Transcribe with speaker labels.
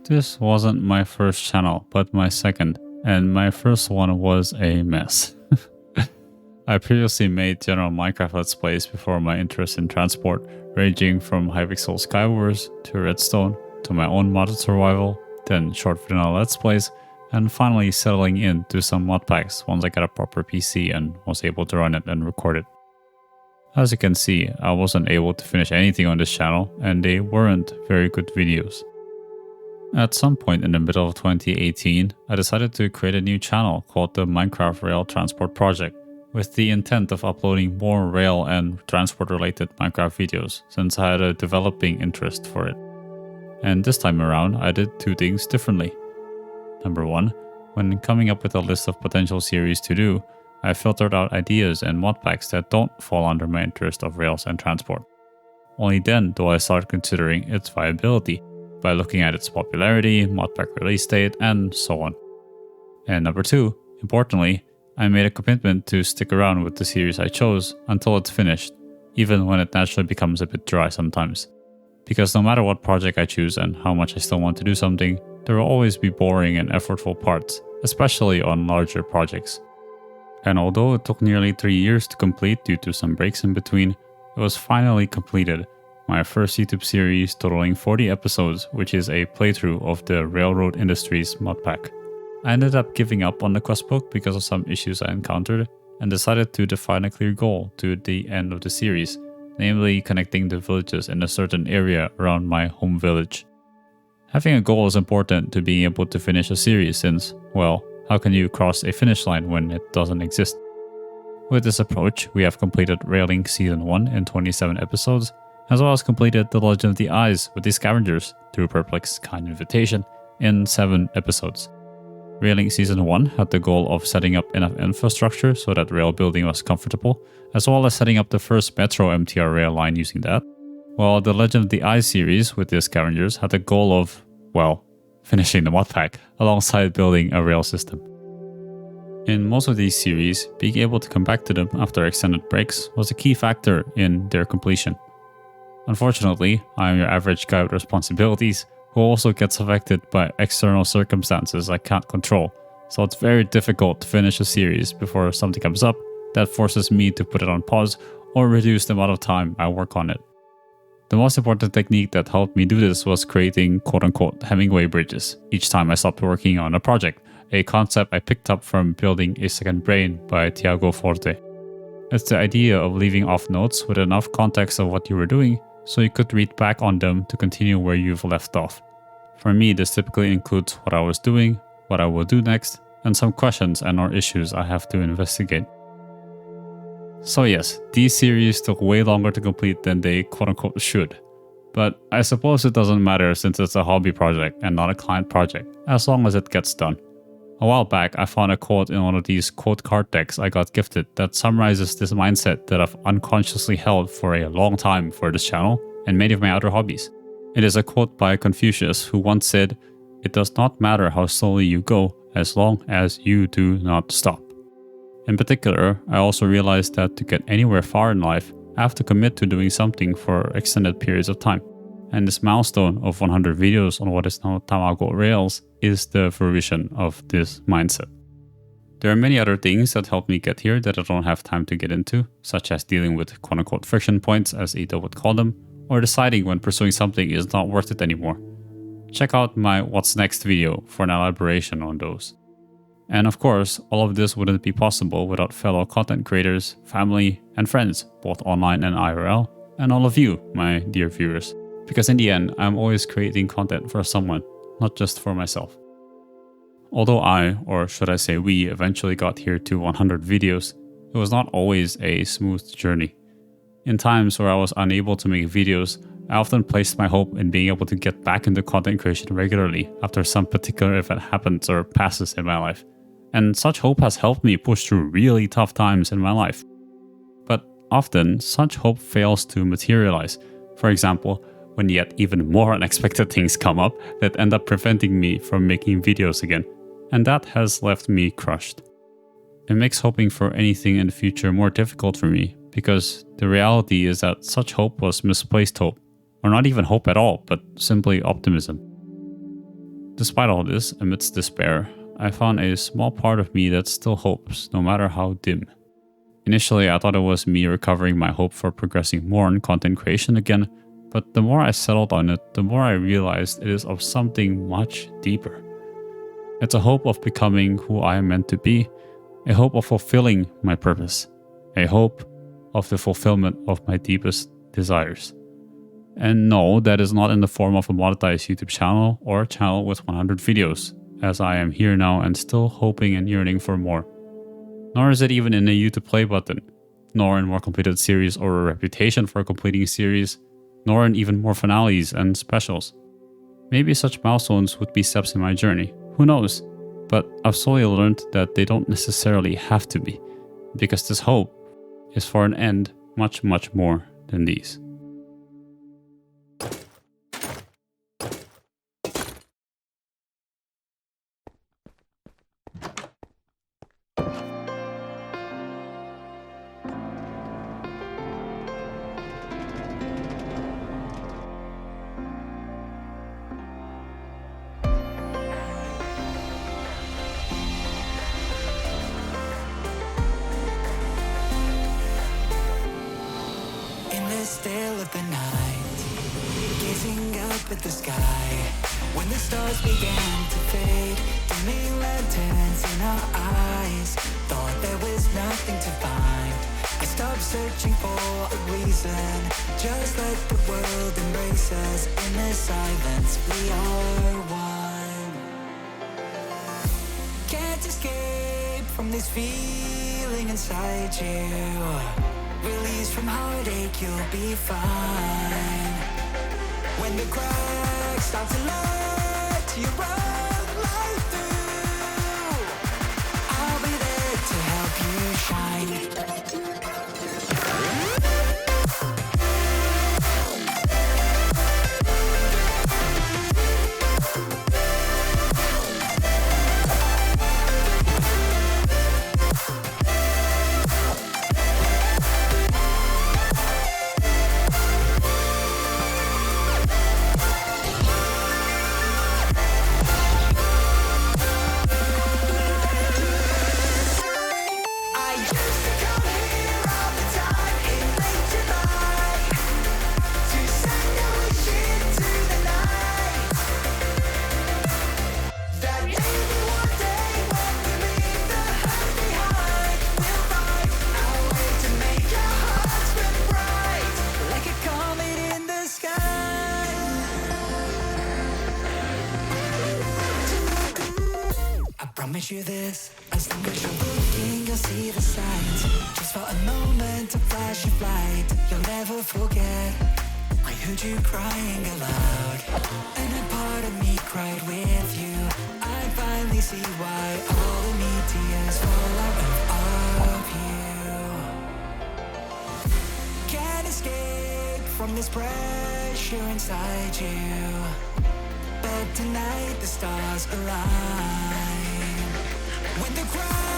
Speaker 1: This wasn't my first channel, but my second, and my first one was a mess. I previously made general Minecraft Let's Plays before my interest in transport, ranging from Hypixel Skywars to Redstone to my own modded survival, then short vanilla Let's Plays, and finally settling into some modpacks once I got a proper PC and was able to run it and record it. As you can see, I wasn't able to finish anything on this channel, and they weren't very good videos. At some point in the middle of 2018, I decided to create a new channel called the Minecraft Rail Transport Project, with the intent of uploading more rail and transport related Minecraft videos, since I had a developing interest for it. And this time around, I did two things differently. Number one, when coming up with a list of potential series to do, I filtered out ideas and modpacks that don't fall under my interest of rails and transport. Only then do I start considering its viability, by looking at its popularity, modpack release date, and so on. And number two, importantly, I made a commitment to stick around with the series I chose until it's finished, even when it naturally becomes a bit dry sometimes. Because no matter what project I choose and how much I still want to do something, there will always be boring and effortful parts, especially on larger projects. And although it took nearly 3 years to complete due to some breaks in between, it was finally completed. My first YouTube series totaling 40 episodes, which is a playthrough of the railroad industry's modpack. I ended up giving up on the quest book because of some issues I encountered and decided to define a clear goal to the end of the series, namely connecting the villages in a certain area around my home village. Having a goal is important to being able to finish a series since, well, how can you cross a finish line when it doesn't exist? With this approach, we have completed Railing Season 1 in 27 episodes, as well as completed The Legend of the Eyes with the Scavengers through Perplex's kind invitation in 7 episodes. Railing Season 1 had the goal of setting up enough infrastructure so that rail building was comfortable, as well as setting up the first Metro MTR rail line using that, while the Legend of the Eyes series with the Scavengers had the goal of, well, finishing the modpack alongside building a rail system. In most of these series, being able to come back to them after extended breaks was a key factor in their completion. Unfortunately, I am your average guy with responsibilities who also gets affected by external circumstances I can't control, so it's very difficult to finish a series before something comes up that forces me to put it on pause or reduce the amount of time I work on it. The most important technique that helped me do this was creating quote-unquote Hemingway bridges each time I stopped working on a project, a concept I picked up from Building a Second Brain by Tiago Forte. It's the idea of leaving off notes with enough context of what you were doing so you could read back on them to continue where you've left off. For me, this typically includes what I was doing, what I will do next, and some questions and/or issues I have to investigate. So yes, these series took way longer to complete than they quote-unquote should. But I suppose it doesn't matter since it's a hobby project and not a client project, as long as it gets done. A while back, I found a quote in one of these quote card decks I got gifted that summarizes this mindset that I've unconsciously held for a long time for this channel and many of my other hobbies. It is a quote by Confucius, who once said, "It does not matter how slowly you go as long as you do not stop." In particular, I also realized that to get anywhere far in life, I have to commit to doing something for extended periods of time. And this milestone of 100 videos on what is now Tamago Rails is the fruition of this mindset. There are many other things that helped me get here that I don't have time to get into, such as dealing with quote-unquote friction points, as Ito would call them, or deciding when pursuing something is not worth it anymore. Check out my What's Next video for an elaboration on those. And of course, all of this wouldn't be possible without fellow content creators, family, and friends, both online and IRL, and all of you, my dear viewers. Because in the end, I'm always creating content for someone, not just for myself. Although I, or should I say we, eventually got here to 100 videos, it was not always a smooth journey. In times where I was unable to make videos, I often placed my hope in being able to get back into content creation regularly after some particular event happens or passes in my life. And such hope has helped me push through really tough times in my life. But often, such hope fails to materialize. For example, when yet even more unexpected things come up that end up preventing me from making videos again. And that has left me crushed. It makes hoping for anything in the future more difficult for me, because the reality is that such hope was misplaced hope, or not even hope at all, but simply optimism. Despite all this, amidst despair, I found a small part of me that still hopes, no matter how dim. Initially, I thought it was me recovering my hope for progressing more in content creation again, but the more I settled on it, the more I realized it is of something much deeper. It's a hope of becoming who I am meant to be, a hope of fulfilling my purpose, a hope of the fulfillment of my deepest desires. And no, that is not in the form of a monetized YouTube channel or a channel with 100 videos, as I am here now and still hoping and yearning for more. Nor is it even in a YouTube play button, nor in more completed series or a reputation for completing series, nor in even more finales and specials. Maybe such milestones would be steps in my journey, who knows? But I've slowly learned that they don't necessarily have to be, because this hope is for an end much, much more than these.
Speaker 2: Still of the night, gazing up at the sky, when the stars began to fade, dimming lanterns in our eyes, thought there was nothing to find. I stopped searching for a reason, just let the world embrace us. In the silence we are one. Can't escape from this feeling inside you. Release from heartache, you'll be fine. When the cracks start to let you run right through, I'll be there to help you shine. Promise you this, as long as you're looking, you'll see the signs. Just for a moment, a flash of light, you'll never forget. I heard you crying aloud, and a part of me cried with you. I finally see why all the need tears fall out of you. Can't escape from this pressure inside you, but tonight the stars align. When the crowd